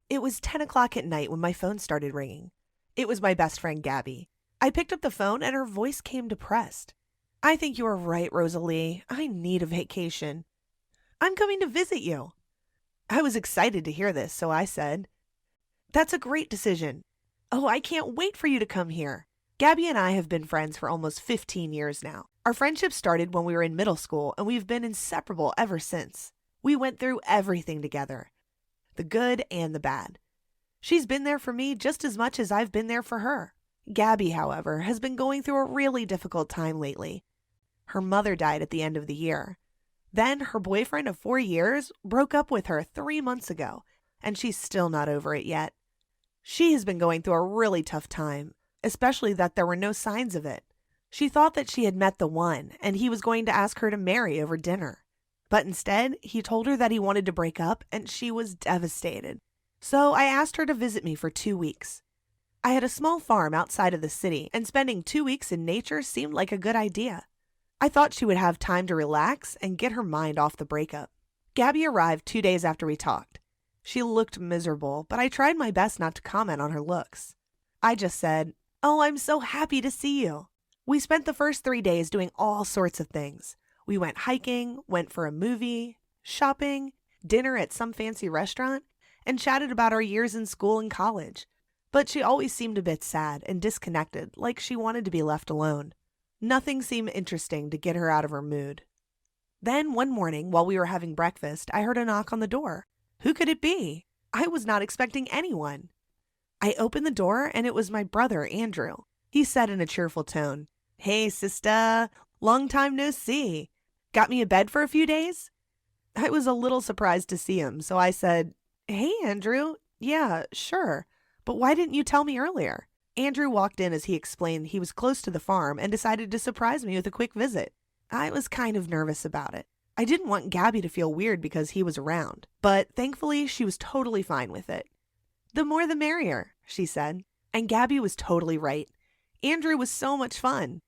It was 10 o'clock at night when my phone started ringing. It was my best friend, Gabby. I picked up the phone and her voice came depressed. I think you are right, Rosalie. I need a vacation. I'm coming to visit you. I was excited to hear this, so I said, That's a great decision. Oh, I can't wait for you to come here. Gabby and I have been friends for almost 15 years now. Our friendship started when we were in middle school, and we've been inseparable ever since. We went through everything together, the good and the bad. She's been there for me just as much as I've been there for her. Gabby, however, has been going through a really difficult time lately. Her mother died at the end of the year. Then her boyfriend of 4 years broke up with her 3 months ago, and she's still not over it yet. She has been going through a really tough time, especially that there were no signs of it. She thought that she had met the one, and he was going to ask her to marry over dinner. But instead, he told her that he wanted to break up, and she was devastated. So I asked her to visit me for 2 weeks. I had a small farm outside of the city, and spending 2 weeks in nature seemed like a good idea. I thought she would have time to relax and get her mind off the breakup. Gabby arrived 2 days after we talked. She looked miserable, but I tried my best not to comment on her looks. I just said, "Oh, I'm so happy to see you." We spent the first 3 days doing all sorts of things. We went hiking, went for a movie, shopping, dinner at some fancy restaurant, and chatted about our years in school and college. But she always seemed a bit sad and disconnected, like she wanted to be left alone. Nothing seemed interesting to get her out of her mood. Then one morning, while we were having breakfast, I heard a knock on the door. Who could it be? I was not expecting anyone. I opened the door, and it was my brother, Andrew. He said in a cheerful tone, "Hey, sister, long time no see. Got me a bed for a few days?" I was a little surprised to see him, so I said, "Hey, Andrew, yeah, sure. But why didn't you tell me earlier?" Andrew walked in as he explained he was close to the farm and decided to surprise me with a quick visit. I was kind of nervous about it. I didn't want Gabby to feel weird because he was around, but thankfully she was totally fine with it. "The more the merrier," she said. And Gabby was totally right. Andrew was so much fun.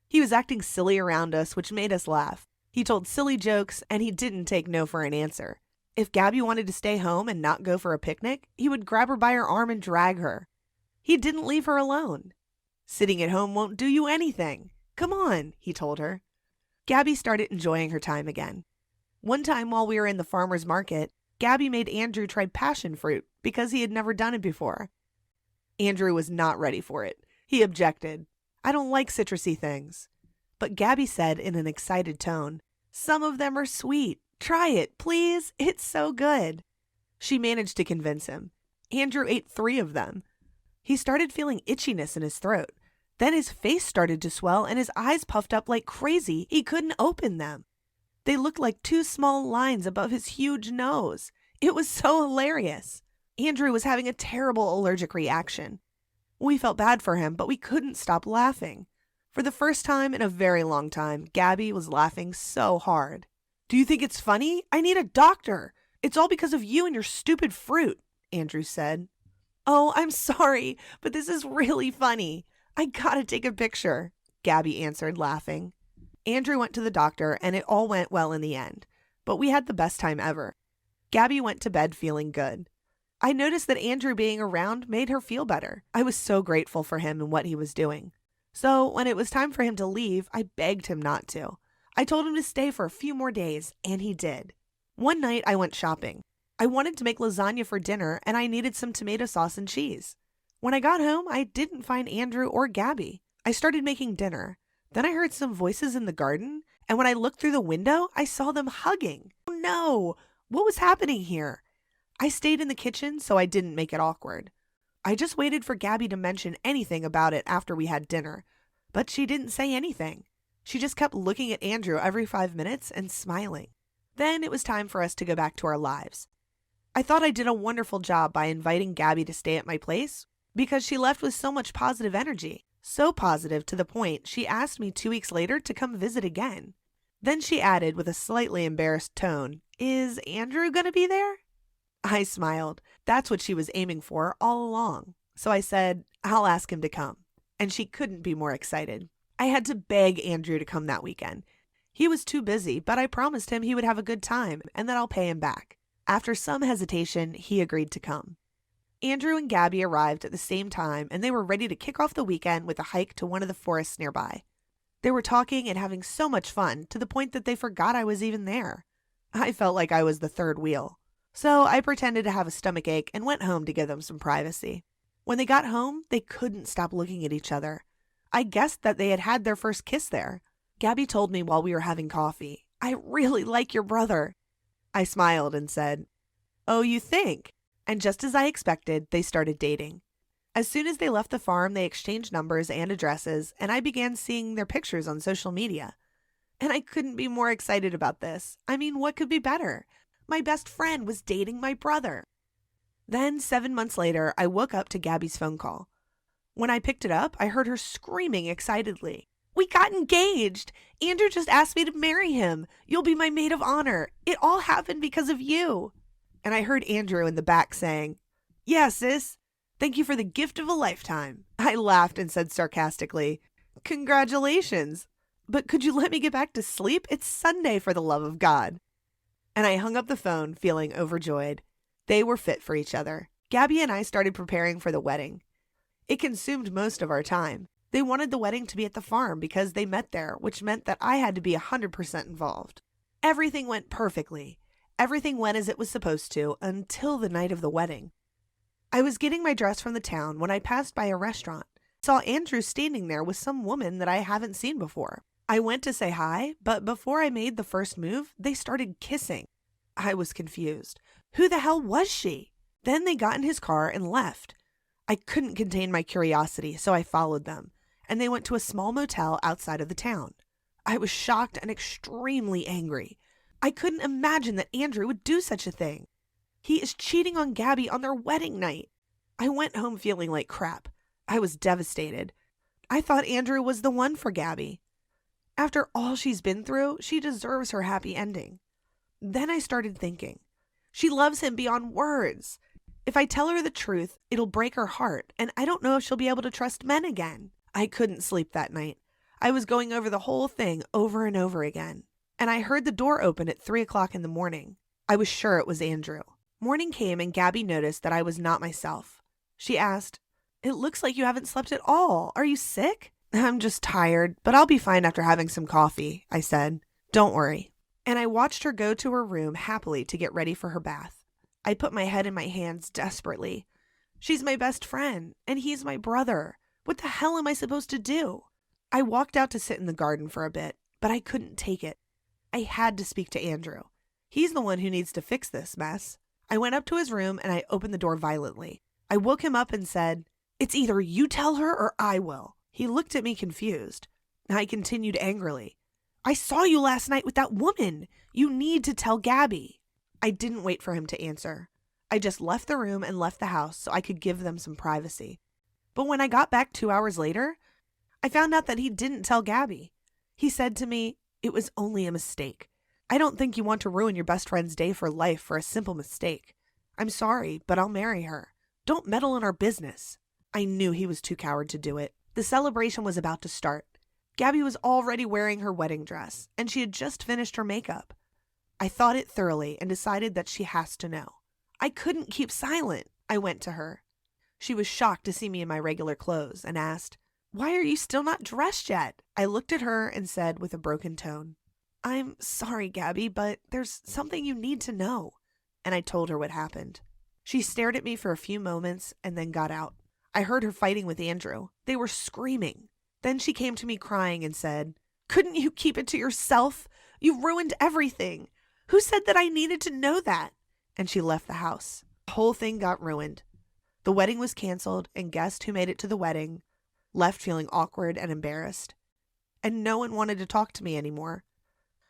He was acting silly around us, which made us laugh. He told silly jokes, and he didn't take no for an answer. If Gabby wanted to stay home and not go for a picnic, he would grab her by her arm and drag her. He didn't leave her alone. "Sitting at home won't do you anything. Come on," he told her. Gabby started enjoying her time again. One time while we were in the farmer's market, Gabby made Andrew try passion fruit because he had never done it before. Andrew was not ready for it. He objected. "I don't like citrusy things." But Gabby said in an excited tone, "Some of them are sweet. Try it, please. It's so good." She managed to convince him. Andrew ate 3 of them. He started feeling itchiness in his throat. Then his face started to swell and his eyes puffed up like crazy. He couldn't open them. They looked like 2 small lines above his huge nose. It was so hilarious. Andrew was having a terrible allergic reaction. We felt bad for him, but we couldn't stop laughing. For the first time in a very long time, Gabby was laughing so hard. "Do you think it's funny? I need a doctor. It's all because of you and your stupid fruit," Andrew said. "Oh, I'm sorry, but this is really funny. I gotta take a picture," Gabby answered, laughing. Andrew went to the doctor, and it all went well in the end. But we had the best time ever. Gabby went to bed feeling good. I noticed that Andrew being around made her feel better. I was so grateful for him and what he was doing. So when it was time for him to leave, I begged him not to. I told him to stay for a few more days, and he did. One night I went shopping. I wanted to make lasagna for dinner, and I needed some tomato sauce and cheese. When I got home, I didn't find Andrew or Gabby. I started making dinner. Then I heard some voices in the garden, and when I looked through the window, I saw them hugging. Oh no! What was happening here? I stayed in the kitchen so I didn't make it awkward. I just waited for Gabby to mention anything about it after we had dinner, but she didn't say anything. She just kept looking at Andrew every 5 minutes and smiling. Then it was time for us to go back to our lives. I thought I did a wonderful job by inviting Gabby to stay at my place because she left with so much positive energy. So positive to the point she asked me 2 weeks later to come visit again. Then she added with a slightly embarrassed tone, "Is Andrew gonna be there?" I smiled. That's what she was aiming for all along. So I said, "I'll ask him to come." And she couldn't be more excited. I had to beg Andrew to come that weekend. He was too busy, but I promised him he would have a good time and that I'll pay him back. After some hesitation, he agreed to come. Andrew and Gabby arrived at the same time, and they were ready to kick off the weekend with a hike to one of the forests nearby. They were talking and having so much fun to the point that they forgot I was even there. I felt like I was the third wheel. So I pretended to have a stomachache and went home to give them some privacy. When they got home, they couldn't stop looking at each other. I guessed that they had had their first kiss there. Gabby told me while we were having coffee, "I really like your brother." I smiled and said, "Oh, you think?" And just as I expected, they started dating. As soon as they left the farm, they exchanged numbers and addresses, and I began seeing their pictures on social media. And I couldn't be more excited about this. I mean, what could be better? My best friend was dating my brother. Then, 7 months later, I woke up to Gabby's phone call. When I picked it up, I heard her screaming excitedly, "We got engaged! Andrew just asked me to marry him. You'll be my maid of honor. It all happened because of you." And I heard Andrew in the back saying, "Yeah, sis. Thank you for the gift of a lifetime." I laughed and said sarcastically, "Congratulations. But could you let me get back to sleep? It's Sunday, for the love of God." And I hung up the phone, feeling overjoyed. They were fit for each other. Gabby and I started preparing for the wedding. It consumed most of our time. They wanted the wedding to be at the farm because they met there, which meant that I had to be 100% involved. Everything went perfectly. Everything went as it was supposed to until the night of the wedding. I was getting my dress from the town when I passed by a restaurant. Saw Andrew standing there with some woman that I haven't seen before. I went to say hi, but before I made the first move, they started kissing. I was confused. Who the hell was she? Then they got in his car and left. I couldn't contain my curiosity, so I followed them, and they went to a small motel outside of the town. I was shocked and extremely angry. I couldn't imagine that Andrew would do such a thing. He is cheating on Gabby on their wedding night. I went home feeling like crap. I was devastated. I thought Andrew was the one for Gabby. After all she's been through, she deserves her happy ending. Then I started thinking, she loves him beyond words. If I tell her the truth, it'll break her heart, and I don't know if she'll be able to trust men again. I couldn't sleep that night. I was going over the whole thing over and over again. And I heard the door open at 3 o'clock in the morning. I was sure it was Andrew. Morning came and Gabby noticed that I was not myself. She asked, "It looks like you haven't slept at all. Are you sick?" "I'm just tired, but I'll be fine after having some coffee," I said. "Don't worry." And I watched her go to her room happily to get ready for her bath. I put my head in my hands desperately. She's my best friend, and he's my brother. What the hell am I supposed to do? I walked out to sit in the garden for a bit, but I couldn't take it. I had to speak to Andrew. He's the one who needs to fix this mess. I went up to his room and I opened the door violently. I woke him up and said, "It's either you tell her or I will." He looked at me confused. I continued angrily, "I saw you last night with that woman. You need to tell Gabby." I didn't wait for him to answer. I just left the room and left the house so I could give them some privacy. But when I got back 2 hours later, I found out that he didn't tell Gabby. He said to me, "It was only a mistake. I don't think you want to ruin your best friend's day for life for a simple mistake. I'm sorry, but I'll marry her. Don't meddle in our business." I knew he was too coward to do it. The celebration was about to start. Gabby was already wearing her wedding dress, and she had just finished her makeup. I thought it thoroughly and decided that she has to know. I couldn't keep silent. I went to her. She was shocked to see me in my regular clothes and asked, "Why are you still not dressed yet?" I looked at her and said with a broken tone, "I'm sorry, Gabby, but there's something you need to know." And I told her what happened. She stared at me for a few moments and then got out. I heard her fighting with Andrew. They were screaming. Then she came to me crying and said, "Couldn't you keep it to yourself? You ruined everything. Who said that I needed to know that?" And she left the house. The whole thing got ruined. The wedding was canceled, and guests who made it to the wedding left feeling awkward and embarrassed. And no one wanted to talk to me anymore.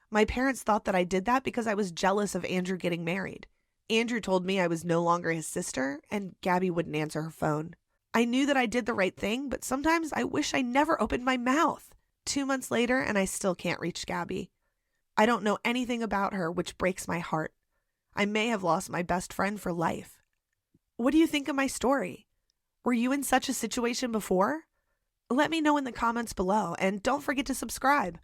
My parents thought that I did that because I was jealous of Andrew getting married. Andrew told me I was no longer his sister, and Gabby wouldn't answer her phone. I knew that I did the right thing, but sometimes I wish I never opened my mouth. 2 months later, and I still can't reach Gabby. I don't know anything about her, which breaks my heart. I may have lost my best friend for life. What do you think of my story? Were you in such a situation before? Let me know in the comments below, and don't forget to subscribe.